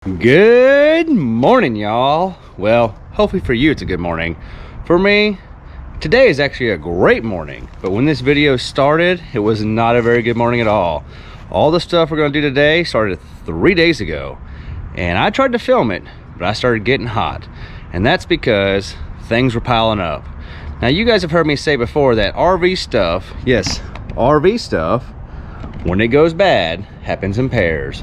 Good morning, y'all. Well, hopefully for you it's a good morning. For me, today is actually a great morning, but when this video started, it was not a very good morning at all. All the stuff we're going to do today started 3 days ago, and I tried to film it, but I started getting hot, and that's because things were piling up. Now, you guys have heard me say before that RV stuff, yes, RV stuff, when it goes bad, happens in pairs.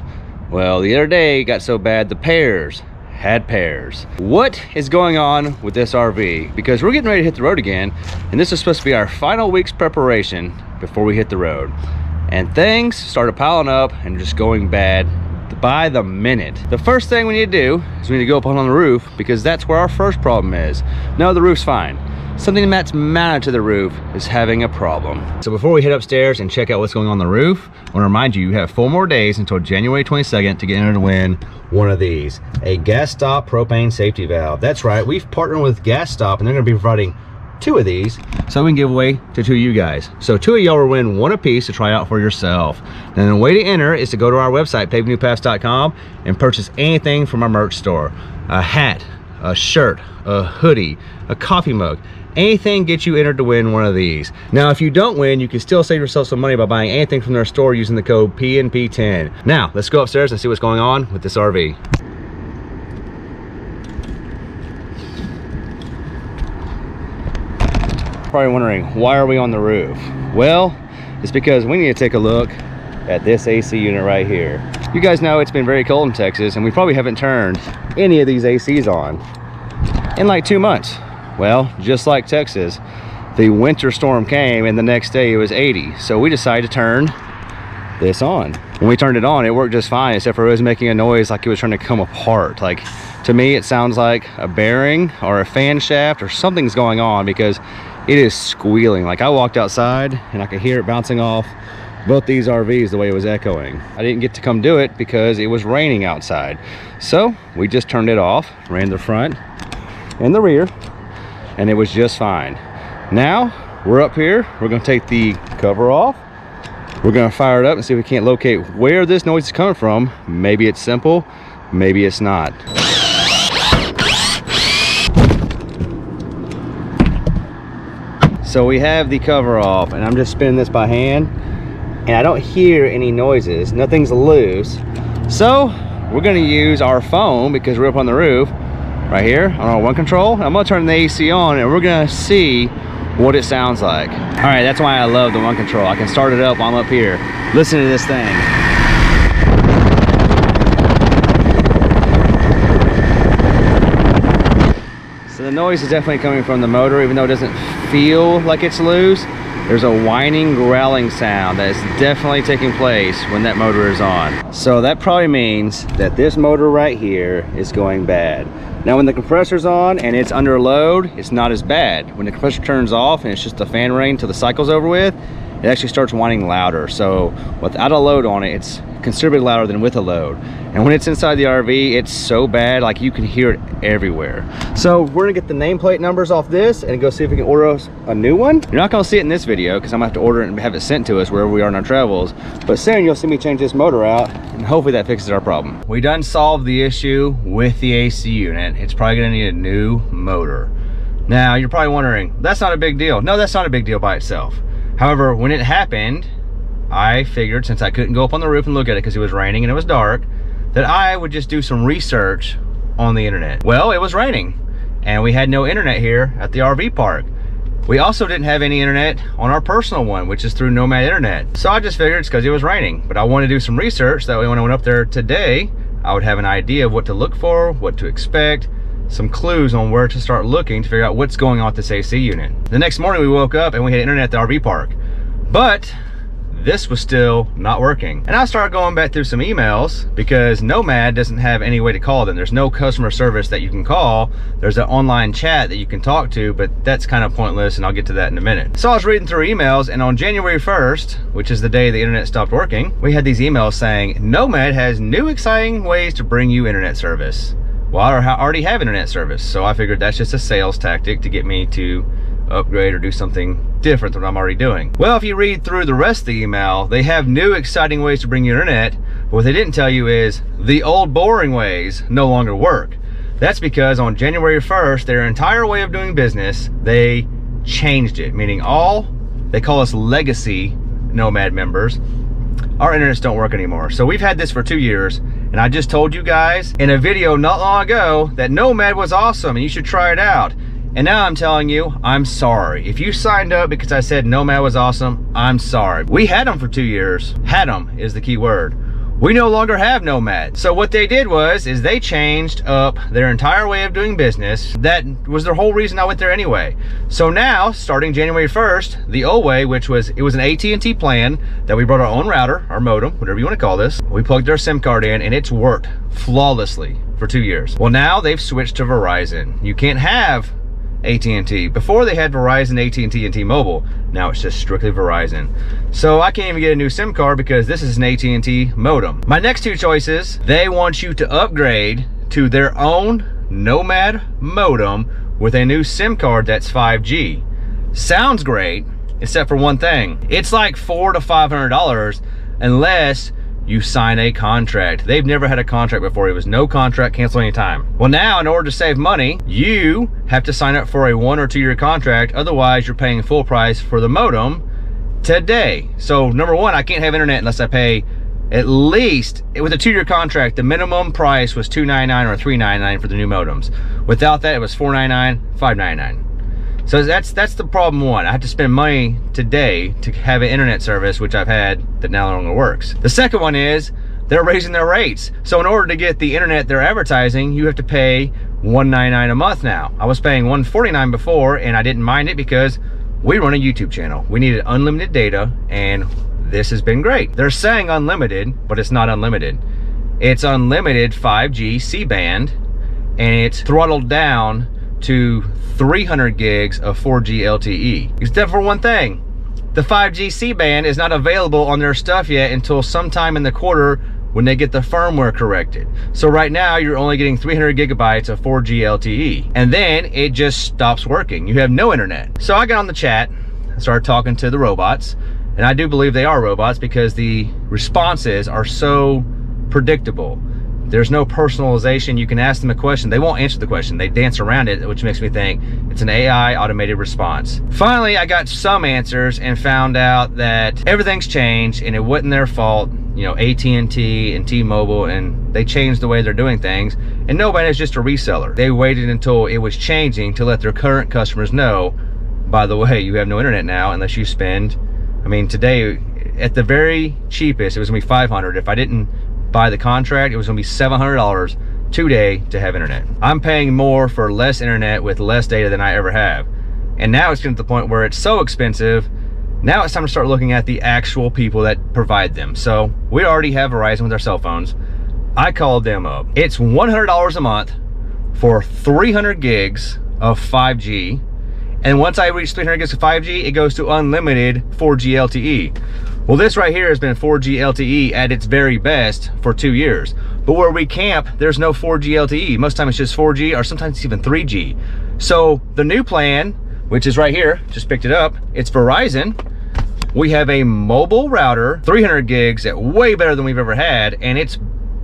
Well, the other day it got so bad the pairs had pairs. What is going on with this RV? Because we're getting ready to hit the road again, and this is supposed to be our final week's preparation before we hit the road. And things started piling up and just going bad by the minute. The first thing we need to do is we need to go up on the roof, because that's where our first problem is. No, the roof's fine. Something that's mounted to the roof is having a problem. So before we head upstairs and check out what's going on the roof, I want to remind you, you have 4 more days until January 22nd to get entered to win one of these, a gas stop propane safety valve. That's right, we've partnered with Gas Stop, and they're going to be providing 2 of these so we can give away to 2 of you guys. So 2 of y'all will win 1 apiece to try out for yourself. And the way to enter is to go to our website, pavingnewpaths.com, and purchase anything from our merch store. A hat, a shirt, a hoodie, a coffee mug. Anything gets you entered to win one of these. Now, if you don't win, you can still save yourself some money by buying anything from their store using the code PNP10. Now, let's go upstairs and see what's going on with this RV. Probably wondering, why are we on the roof? Well, it's because we need to take a look at this AC unit right here. You guys know it's been very cold in Texas, and we probably haven't turned any of these ACs on in like 2 months. Well, just like Texas, the winter storm came and the next day it was 80. So we decided to turn this on. When we turned it on, it worked just fine, except for it was making a noise like it was trying to come apart. Like, to me, it sounds like a bearing or a fan shaft or something's going on, because it is squealing. Like, I walked outside and I could hear it bouncing off both these RVs the way it was echoing. I didn't get to come do it because it was raining outside. So we just turned it off, ran the front and the rear, and it was just fine. Now we're up here, we're gonna take the cover off, we're gonna fire it up and see if we can't locate where this noise is coming from. Maybe it's simple, maybe it's not. So we have the cover off, and I'm just spinning this by hand, and I don't hear any noises, nothing's loose. So we're gonna use our phone, because we're up on the roof right here on our one control. I'm gonna turn the AC on, and we're gonna see what it sounds like. All right, that's why I love the one control. I can start it up while I'm up here. Listen to this thing. So the noise is definitely coming from the motor, even though it doesn't feel like it's loose. There's a whining, growling sound that is definitely taking place when that motor is on. So that probably means that this motor right here is going bad. Now, when the compressor's on and it's under load, it's not as bad. When the compressor turns off and it's just a fan rain till the cycle's over with, it actually starts whining louder. So without a load on it, it's considerably louder than with a load. And when it's inside the RV, it's so bad, like you can hear it everywhere. So we're gonna get the nameplate numbers off this and go see if we can order us a new one. You're not gonna see it in this video, because I'm gonna have to order it and have it sent to us wherever we are in our travels. But soon you'll see me change this motor out, and hopefully that fixes our problem. We done solved the issue with the AC unit. It's probably gonna need a new motor. Now, you're probably wondering, that's not a big deal. No, that's not a big deal by itself. However, when it happened, I figured, since I couldn't go up on the roof and look at it because it was raining and it was dark, that I would just do some research on the internet. Well, it was raining, and we had no internet here at the RV park. We also didn't have any internet on our personal one, which is through Nomad Internet. So I just figured it's because it was raining, but I wanted to do some research. That way when I went up there today, I would have an idea of what to look for, what to expect, some clues on where to start looking to figure out what's going on with this AC unit. The next morning we woke up and we had internet at the RV park, but this was still not working. And I started going back through some emails, because Nomad doesn't have any way to call them. There's no customer service that you can call. There's an online chat that you can talk to, but that's kind of pointless, and I'll get to that in a minute. So I was reading through emails, and on January 1st, which is the day the internet stopped working, we had these emails saying, Nomad has new exciting ways to bring you internet service. Well, I already have internet service, so I figured that's just a sales tactic to get me to upgrade or do something different than what I'm already doing. Well, if you read through the rest of the email, they have new exciting ways to bring you internet, But what they didn't tell you is the old boring ways no longer work. That's because on January 1st, their entire way of doing business, they changed it, meaning they call us legacy Nomad members, our internets don't work anymore. So we've had this for 2 years, and I just told you guys in a video not long ago that Nomad was awesome and you should try it out. And now I'm telling you, I'm sorry. If you signed up because I said Nomad was awesome, I'm sorry. We had them for 2 years. Had them is the key word. We no longer have Nomad. So what they did is they changed up their entire way of doing business. That was their whole reason I went there anyway. So now, starting January 1st, the old way, it was an AT&T plan that we brought our own router, our modem, whatever you want to call this. We plugged our SIM card in and it's worked flawlessly for 2 years. Well, now they've switched to Verizon. You can't have AT&T. Before they had Verizon, AT&T, and T-Mobile. Now it's just strictly Verizon. So I can't even get a new SIM card because this is an AT&T modem. My next two choices, they want you to upgrade to their own Nomad modem with a new SIM card that's 5G. Sounds great, except for one thing. It's like $400 to $500 unless you sign a contract. They've never had a contract before. It was no contract, cancel anytime. Well, now in order to save money, you have to sign up for a 1 or 2 year contract. Otherwise, you're paying full price for the modem today. So number one, I can't have internet unless I pay at least, with a 2 year contract, the minimum price was $299 or $399 for the new modems. Without that, it was $499, $599. So that's the problem one. I have to spend money today to have an internet service, which I've had that now no longer works. The second one is they're raising their rates. So in order to get the internet they're advertising, you have to pay $199 a month now. I was paying $149 before and I didn't mind it because we run a YouTube channel. We needed unlimited data and this has been great. They're saying unlimited, but it's not unlimited. It's unlimited 5G C-band and it's throttled down to 300 gigs of 4G LTE. Except for one thing, the 5G C-band is not available on their stuff yet until sometime in the quarter when they get the firmware corrected. So right now you're only getting 300 gigabytes of 4G LTE and then it just stops working. You have no internet. So I got on the chat and started talking to the robots, and I do believe they are robots because the responses are so predictable. There's no personalization. You can ask them a question. They won't answer the question. They dance around it, which makes me think it's an AI automated response. Finally, I got some answers and found out that everything's changed and it wasn't their fault. You know, AT&T and T-Mobile, and they changed the way they're doing things. And Nomad is just a reseller. They waited until it was changing to let their current customers know, by the way, you have no internet now unless you spend, I mean, today, at the very cheapest, it was gonna be $500. If I didn't buy the contract, it was gonna be $700 today to have internet. I'm paying more for less internet with less data than I ever have. And now it's getting to the point where it's so expensive, now it's time to start looking at the actual people that provide them. So we already have Verizon with our cell phones. I called them up. It's $100 a month for 300 gigs of 5G. And once I reach 300 gigs of 5G, it goes to unlimited 4G LTE. Well, this right here has been 4G LTE at its very best for 2 years. But where we camp, there's no 4G LTE. Most times it's just 4G or sometimes it's even 3G. So the new plan, which is right here, just picked it up, it's Verizon. We have a mobile router, 300 gigs at way better than we've ever had. And its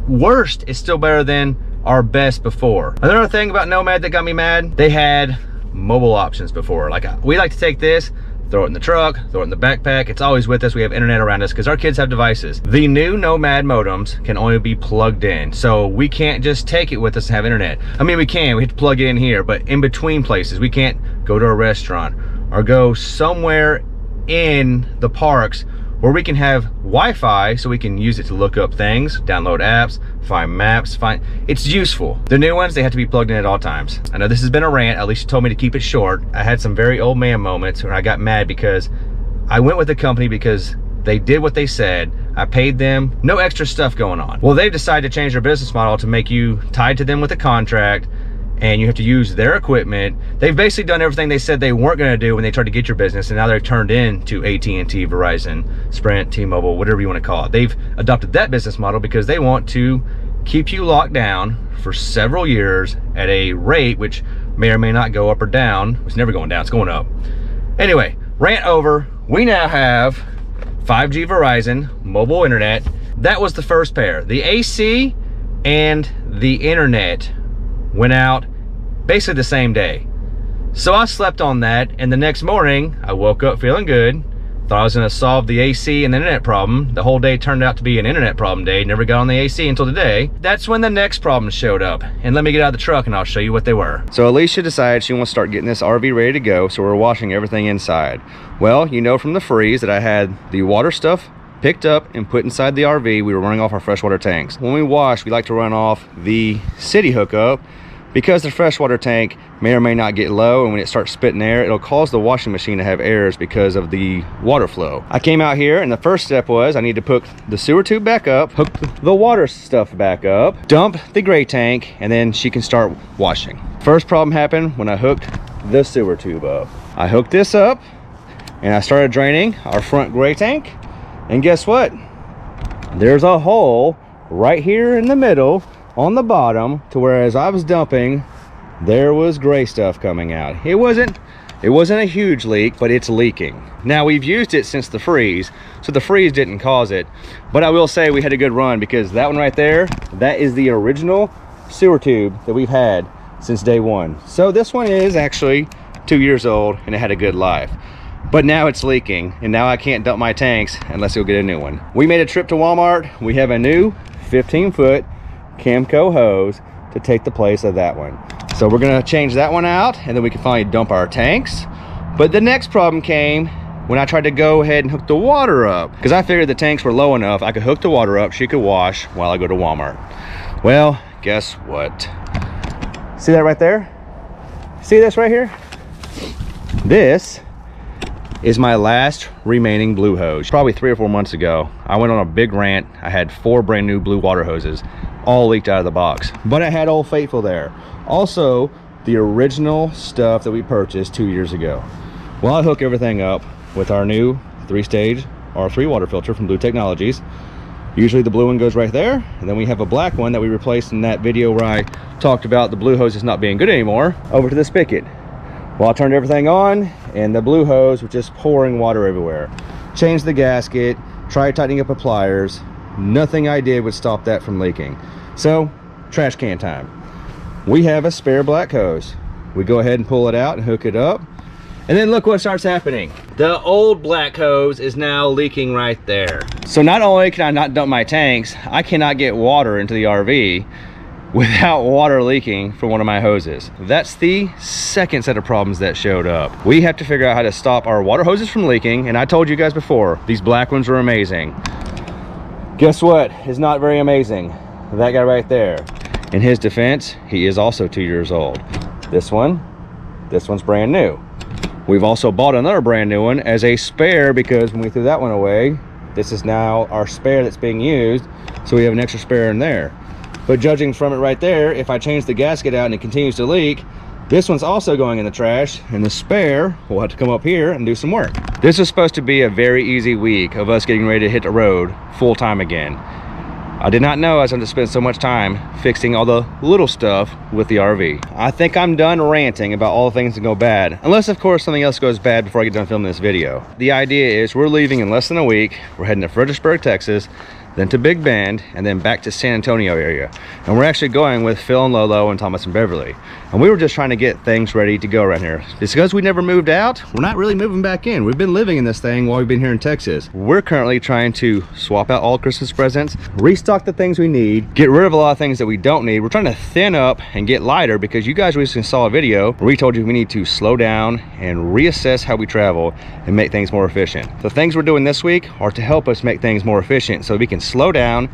worst is still better than our best before. Another thing about Nomad that got me mad, they had mobile options before. Like we like to take this, throw it in the truck, throw it in the backpack. It's always with us. We have internet around us because our kids have devices. The new Nomad modems can only be plugged in. So we can't just take it with us and have internet. I mean, we can, we have to plug it in here, but in between places, we can't go to a restaurant or go somewhere in the parks where we can have Wi-Fi so we can use it to look up things, download apps, find maps, it's useful. The new ones, they have to be plugged in at all times. I know this has been a rant, at least you told me to keep it short. I had some very old man moments where I got mad because I went with the company because they did what they said. I paid them, no extra stuff going on. Well, they've decided to change their business model to make you tied to them with a contract and you have to use their equipment. They've basically done everything they said they weren't gonna do when they tried to get your business, and now they're turned into AT&T, Verizon, Sprint, T-Mobile, whatever you wanna call it. They've adopted that business model because they want to keep you locked down for several years at a rate which may or may not go up or down. It's never going down, it's going up. Anyway, rant over. We now have 5G Verizon mobile internet. that was the first pair. The AC and the internet went out basically the same day. So I slept on that, and the next morning I woke up feeling good. Thought I was gonna solve the AC and the internet problem. The whole day turned out to be an internet problem day. Never got on the AC until today. That's when the next problem showed up. And let me get out of the truck and I'll show you what they were. So Alicia decided she wants to start getting this RV ready to go, so we're washing everything inside. Well, you know from the freeze that I had the water stuff picked up and put inside the RV. We were running off our freshwater tanks. When we wash, we like to run off the city hookup, because the freshwater tank may or may not get low, and when it starts spitting air, it'll cause the washing machine to have errors because of the water flow. I came out here, and the first step was I need to hook the sewer tube back up, hook the water stuff back up, dump the gray tank, and then she can start washing. First problem happened when I hooked the sewer tube up. I hooked this up, and I started draining our front gray tank, and guess what? There's a hole right here in the middle on the bottom, to where as I was dumping, there was gray stuff coming out. It wasn't a huge leak, but it's leaking. Now, we've used it since the freeze, so the freeze didn't cause it, but I will say we had a good run, because that one right there, that is the original sewer tube that we've had since day one. So this one is actually 2 years old, and it had a good life. But now it's leaking, and now I can't dump my tanks unless you'll get a new one. We made a trip to Walmart. We have a new 15-foot Camco hose to take the place of that one. So we're gonna change that one out, and then we can finally dump our tanks. But the next problem came when I tried to go ahead and hook the water up, because I figured the tanks were low enough I could hook the water up, she could wash while I go to Walmart. Well, guess what? See that right there? See this right here? This is my last remaining blue hose. Probably 3 or 4 months ago, I went on a big rant. I had 4 brand new blue water hoses, all leaked out of the box, but I had Old Faithful there. Also, the original stuff that we purchased 2 years ago. Well, I hook everything up with our new 3-stage R3 water filter from Blue Technologies. Usually the blue one goes right there, and then we have a black one that we replaced in that video where I talked about the blue hoses not being good anymore, over to the spigot. Well, I turned everything on, and the blue hose was just pouring water everywhere. Changed the gasket, tried tightening up the pliers. Nothing I did would stop that from leaking. So, trash can time. We have a spare black hose. We go ahead and pull it out and hook it up. And then look what starts happening. The old black hose is now leaking right there. So not only can I not dump my tanks, I cannot get water into the RV without water leaking from one of my hoses. That's the second set of problems that showed up. We have to figure out how to stop our water hoses from leaking, and I told you guys before, these black ones are amazing. Guess what is not very amazing? That guy right there. In his defense, he is also 2 years old. This one's brand new. We've also bought another brand new one as a spare, because when we threw that one away, this is now our spare that's being used, so we have an extra spare in there. But judging from it right there, if I change the gasket out and it continues to leak, this one's also going in the trash, and the spare will have to come up here and do some work. This is supposed to be a very easy week of us getting ready to hit the road full time again. I did not know I was going to spend so much time fixing all the little stuff with the RV. I think I'm done ranting about all the things that go bad, unless of course something else goes bad before I get done filming this video. The idea is we're leaving in less than a week. We're heading to Fredericksburg, Texas, then to Big Bend, and then back to San Antonio area. And we're actually going with Phil and Lolo and Thomas and Beverly. And we were just trying to get things ready to go around here. It's because we never moved out, we're not really moving back in. We've been living in this thing while we've been here in Texas. We're currently trying to swap out all Christmas presents, restock the things we need, get rid of a lot of things that we don't need. We're trying to thin up and get lighter, because you guys recently saw a video where we told you we need to slow down and reassess how we travel and make things more efficient. The things we're doing this week are to help us make things more efficient, so we can slow down,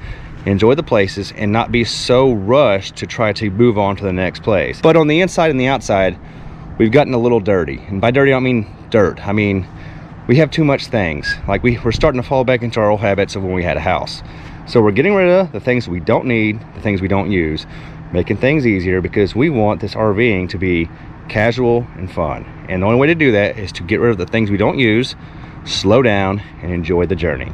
enjoy the places, and not be so rushed to try to move on to the next place. But on the inside and the outside, we've gotten a little dirty. And by dirty, I don't mean dirt. I mean, we have too much things. Like we're starting to fall back into our old habits of when we had a house. So we're getting rid of the things we don't need, the things we don't use, making things easier, because we want this RVing to be casual and fun. And the only way to do that is to get rid of the things we don't use, slow down, and enjoy the journey.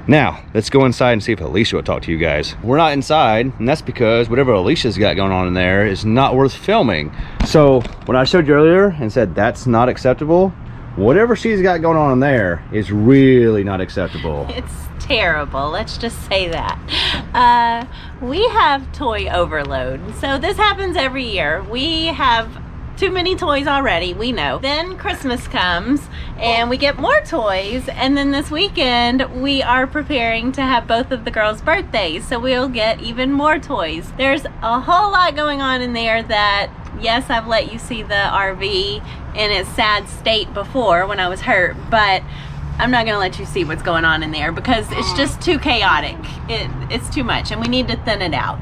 Now, let's go inside and see if Alicia will talk to you guys. We're not inside, and that's because whatever Alicia's got going on in there is not worth filming. So, when I showed you earlier and said that's not acceptable, whatever she's got going on in there is really not acceptable. It's terrible, let's just say that. We have toy overload. So this happens every year. We have too many toys already, we know. Then Christmas comes and we get more toys, and then this weekend we are preparing to have both of the girls' birthdays, so we'll get even more toys. There's a whole lot going on in there that, yes, I've let you see the RV in its sad state before when I was hurt, but I'm not gonna let you see what's going on in there because it's just too chaotic. It's too much, and we need to thin it out.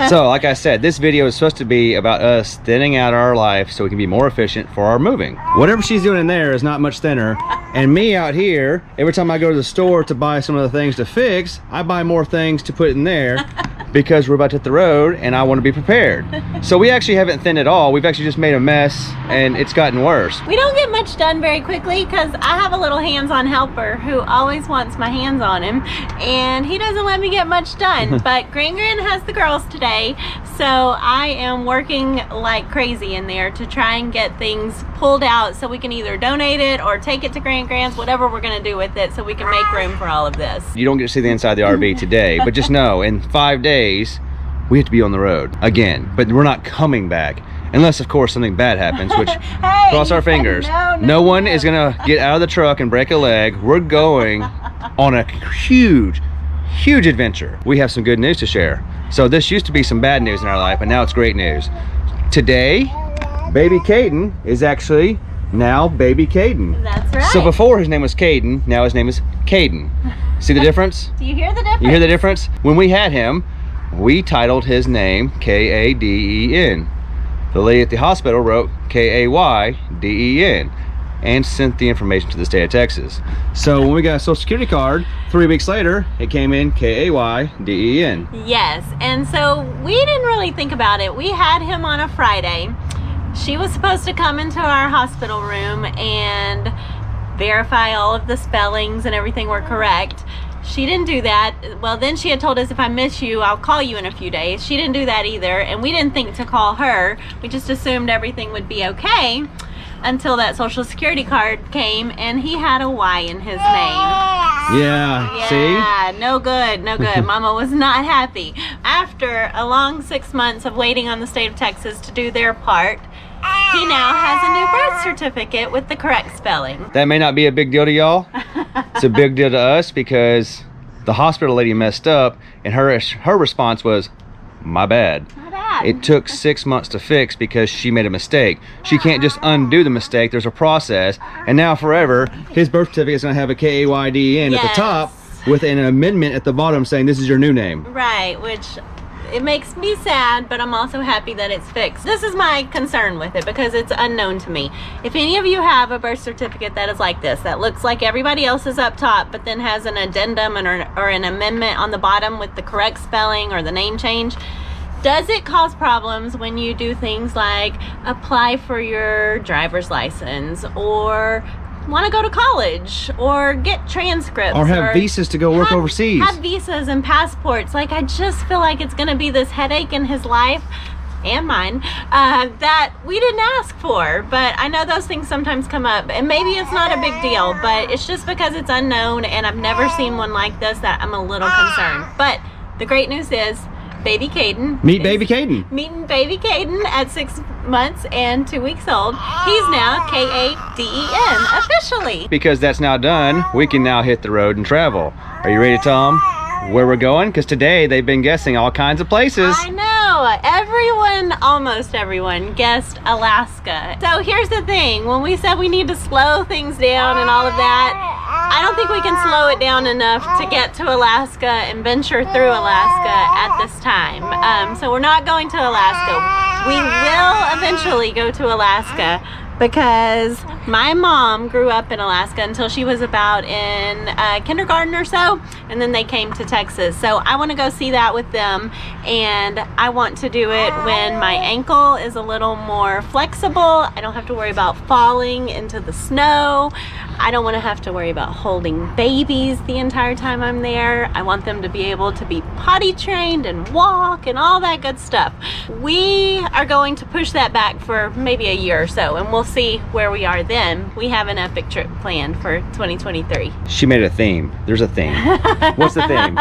So, like I said, this video is supposed to be about us thinning out our life so we can be more efficient for our moving. Whatever she's doing in there is not much thinner, and me out here, every time I go to the store to buy some of the things to fix, I buy more things to put in there because we're about to hit the road and I want to be prepared. So we actually haven't thinned at all. We've actually just made a mess and it's gotten worse. We don't get much done very quickly because I have a little hands-on helper who always wants my hands on him, and he doesn't let me get much done. But Gran has the girls today, so I am working like crazy in there to try and get things pulled out so we can either donate it or take it to Grand's, whatever we're gonna do with it so we can make room for all of this. You don't get to see the inside of the RV today, but just know in 5 days we have to be on the road again, but we're not coming back unless of course something bad happens, which Hey, cross our fingers. No one is gonna get out of the truck and break a leg. We're going on a huge adventure. We have some good news to share. So this used to be some bad news in our life, and now it's great news. Today, baby Caden is actually now baby Caden. That's right. So before his name was Caden, now his name is Caden. See the difference? Do you hear the difference? You hear the difference? When we had him, we titled his name K-A-D-E-N. The lady at the hospital wrote K-A-Y-D-E-N and sent the information to the state of Texas. So when we got a social security card 3 weeks later, it came in K-A-Y-D-E-N. Yes, and so we didn't really think about it. We had him on a Friday. She was supposed to come into our hospital room and verify all of the spellings and everything were correct. She didn't do that. Well, then she had told us, if I miss you, I'll call you in a few days. She didn't do that either, and we didn't think to call her. We just assumed everything would be okay until that social security card came and he had a Y in his name. Yeah, see? Yeah, no good, no good. Mama was not happy. After a long 6 months of waiting on the state of Texas to do their part, he now has a new birth certificate with the correct spelling. That may not be a big deal to y'all. It's a big deal to us because the hospital lady messed up and her response was, my bad. My bad. It took 6 months to fix because she made a mistake. She can't just undo the mistake. There's a process. And now forever, his birth certificate is going to have a K-A-Y-D-E-N at the top with an amendment at the bottom saying this is your new name. Right, which it makes me sad, but I'm also happy that it's fixed. This is my concern with it because it's unknown to me. If any of you have a birth certificate that is like this, that looks like everybody else's up top, but then has an addendum or an amendment on the bottom with the correct spelling or the name change, does it cause problems when you do things like apply for your driver's license or want to go to college or get transcripts or have visas to go work overseas? Have visas and passports. Like, I just feel like it's going to be this headache in his life and mine that we didn't ask for. But I know those things sometimes come up, and maybe it's not a big deal, but it's just because it's unknown and I've never seen one like this that I'm a little concerned. But the great news is baby Caden. Meet baby Caden. Meeting baby Caden at 6 months and 2 weeks old. He's now K-A-D-E-N officially. Because that's now done, we can now hit the road and travel. Are you ready to tell them where we're going? Because today they've been guessing all kinds of places. I know. Everyone, almost everyone, guessed Alaska. So here's the thing. When we said we need to slow things down and all of that, I don't think we can slow it down enough to get to Alaska and venture through Alaska at this time. So we're not going to Alaska. We will eventually go to Alaska because my mom grew up in Alaska until she was about in kindergarten or so, and then they came to Texas. So I want to go see that with them, and I want to do it when my ankle is a little more flexible. I don't have to worry about falling into the snow. I don't want to have to worry about holding babies the entire time I'm there. I want them to be able to be potty trained and walk and all that good stuff. We are going to push that back for maybe a year or so, and we'll see where we are then. We have an epic trip planned for 2023. She made a theme. There's a theme. What's the theme?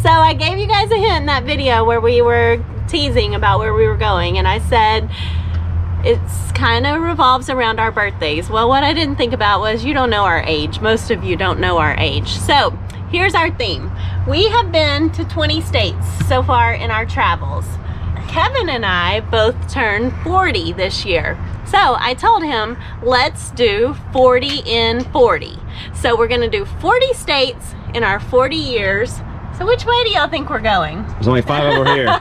So I gave you guys a hint in that video where we were teasing about where we were going, and I said it's kind of revolves around our birthdays. Well, what I didn't think about was you don't know our age. Most of you don't know our age. So here's our theme. We have been to 20 states so far in our travels. Kevin and I both turned 40 this year. So I told him, let's do 40 in 40. So we're gonna do 40 states in our 40 years. So which way do y'all think we're going? There's only 5 over here.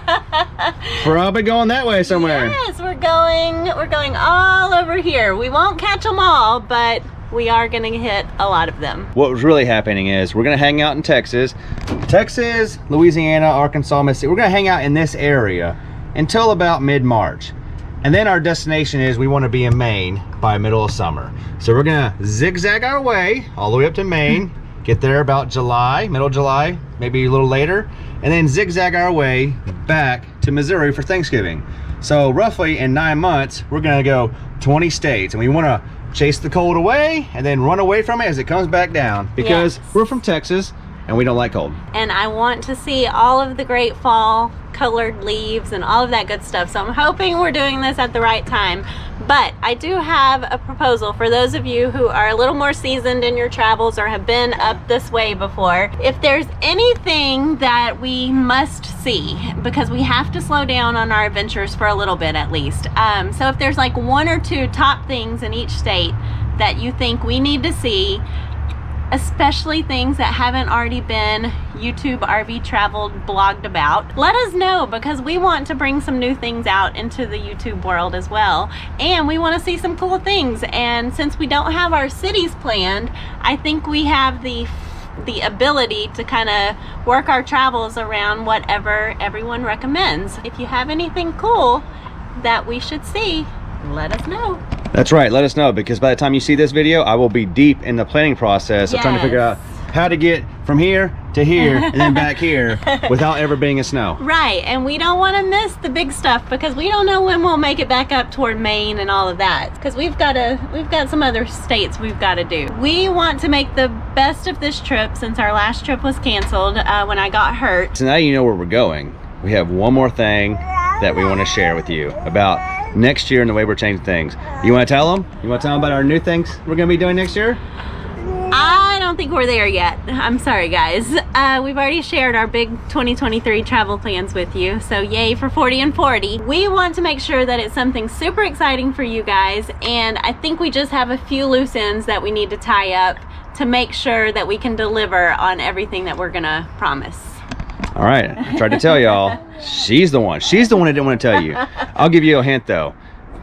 We're probably going that way somewhere. Yes, we're going all over here. We won't catch them all, but we are gonna hit a lot of them. What was really happening is we're gonna hang out in Texas, Louisiana, Arkansas, Mississippi. We're gonna hang out in this area until about mid-March. And then our destination is we want to be in Maine by middle of summer. So we're gonna zigzag our way all the way up to Maine, get there about July, middle of July, maybe a little later, and then zigzag our way back to Missouri for Thanksgiving. So roughly in 9 months, we're gonna go 20 states, and we wanna chase the cold away and then run away from it as it comes back down, because we're from Texas and we don't like cold. And I want to see all of the great fall colored leaves and all of that good stuff. So I'm hoping we're doing this at the right time. But I do have a proposal for those of you who are a little more seasoned in your travels or have been up this way before. If there's anything that we must see, because we have to slow down on our adventures for a little bit at least. So if there's like 1 or 2 top things in each state that you think we need to see, especially things that haven't already been YouTube RV traveled blogged about, let us know, because we want to bring some new things out into the YouTube world as well, and we want to see some cool things. And since we don't have our cities planned, I think we have the ability to kind of work our travels around whatever everyone recommends. If you have anything cool that we should see, let us know. That's right, let us know, because by the time you see this video, I will be deep in the planning process of trying to figure out how to get from here to here and then back here without ever being in snow. Right, and we don't want to miss the big stuff, because we don't know when we'll make it back up toward Maine and all of that, because we've got some other states we've got to do. We want to make the best of this trip, since our last trip was canceled when I got hurt. So now you know where we're going. We have one more thing that we want to share with you about next year and the way we're changing things. You want to tell them? You want to tell them about our new things we're going to be doing next year? I don't think we're there yet. I'm sorry, guys. We've already shared our big 2023 travel plans with you, so yay for 40 and 40. We want to make sure that it's something super exciting for you guys, and I think we just have a few loose ends that we need to tie up to make sure that we can deliver on everything that we're gonna promise. All right, I tried to tell y'all. She's the one that didn't want to tell you. I'll give you a hint though.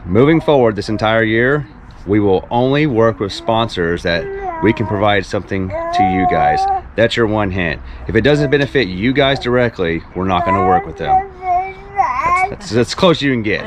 Moving forward this entire year, we will only work with sponsors that we can provide something to you guys. That's your one hint. If it doesn't benefit you guys directly, we're not going to work with them. That's as close as you can get.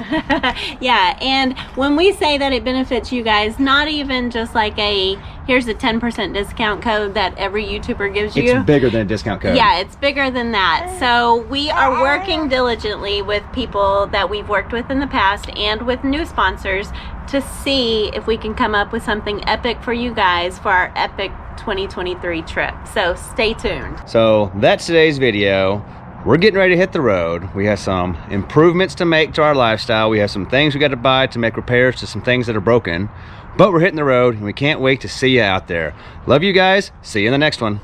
Yeah, and when we say that it benefits you guys, not even just like here's a 10% discount code that every YouTuber gives you. It's bigger than a discount code. Yeah, it's bigger than that. So we are working diligently with people that we've worked with in the past and with new sponsors to see if we can come up with something epic for you guys for our epic 2023 trip. So stay tuned. So that's today's video. We're getting ready to hit the road. We have some improvements to make to our lifestyle. We have some things we got to buy to make repairs to some things that are broken. But we're hitting the road, and we can't wait to see you out there. Love you guys. See you in the next one.